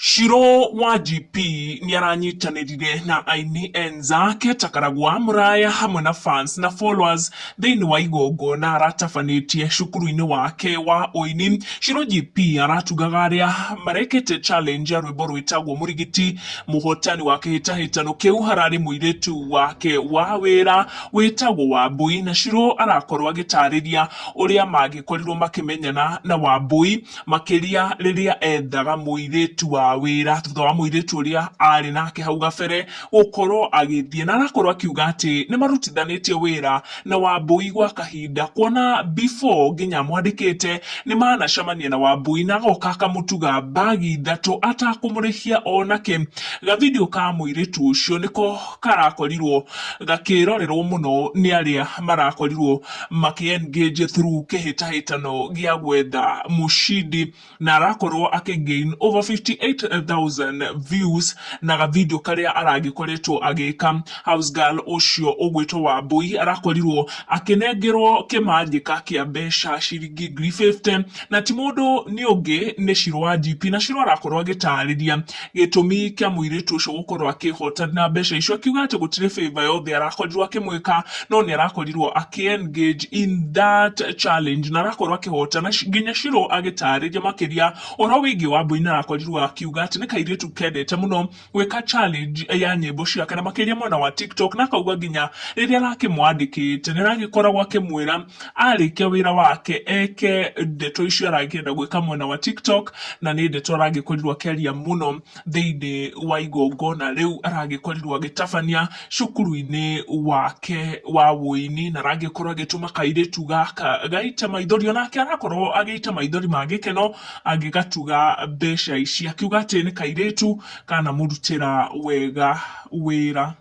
Shiru wa GP niaranyitanirire na aini enzake takaragwa muraya hamwe na fans na followers thiini wa igongona aratabanĩtie cukuru-inĩ wake wa ũini. Shiru GP aratugaga aria marekete challenge ya rwĩmbo rwĩtagwo mũrigiti. Mũhotani wa kĩhĩtahĩtano kĩu hararĩ mũirĩtu wake wa wĩra wĩtagwo Wambui, na Shiru arakorwo agĩtarĩria ũrĩa mangĩkorirwo makĩmenyana na Wambui makĩria rĩrĩa ethaga mũirĩtu wa wĩra thutha wa mũirĩtu ũrĩa arĩ nake hau gabere gũkorwo agĩthiĩ, na arakorwo akiuga atĩ nĩ marutithanĩtie wĩra na Wambui gwa kahinda, kuona before nginya mwandĩkĩte nĩ manacemania na Wambui na agoka akamũtuga bagi ithatũ atakũmũrĩhia onake. Gavideo ka mũirĩtu ũcio nĩko karakorirwo gakĩrorerwo mũno nĩ arĩa marakorirwo engage through kĩhĩtahĩtano gĩa gwetha mũcindi, na arakorwo akĩgain over 58,000 views na gavideo karĩa aragĩkoretwo agĩka. House girl ũcio ũgwĩtwo Wambui arakorirwo akĩnengerwo kĩmanjĩka kĩa mbeca ciringi 50,000, na ti mũndũ nĩ ũngĩ nĩ Shiru wa GP, na Shiru arakorwo agĩtarĩria gĩtũmi kĩa mũirĩtu ũcio gũkorwo akĩhotana mbeca icio, akiuga atĩ gũtirĩ favor yothe arakorirwo akĩmwĩka, no nĩ arakorirwo engage in that challenge na arakorwo akĩhotana. Nginya Shiru agĩtarĩria makĩria ũhoro wĩgiĩ Wambui na arakorirwo akiuga atĩ nĩ kairĩtu kendete mũno gwĩka challenge ya nyĩmbo ciake na makĩria mwena wa TikTok, na akauga nginya rĩrĩa arakĩmwandĩkĩte nĩ aragĩkoragwo akĩmwĩra arĩkia wĩra wake eke ndeto icio aragĩenda gwĩka mwena wa TikTok, na nĩ ndeto aragĩkorirwo akĩaria mũno thĩinĩ wa igongona rĩu aragĩkorirwo agĩtabania cukuru-inĩ wake wa ũini, na aragĩkorwo agĩtũma kairĩtu gaka gaita maithori, onake arakorwo agĩita maithori ma gĩkeno agĩgatuga mbeca ici, akiuga atĩ nĩ kairĩtu kana mũrutĩra wega wĩra.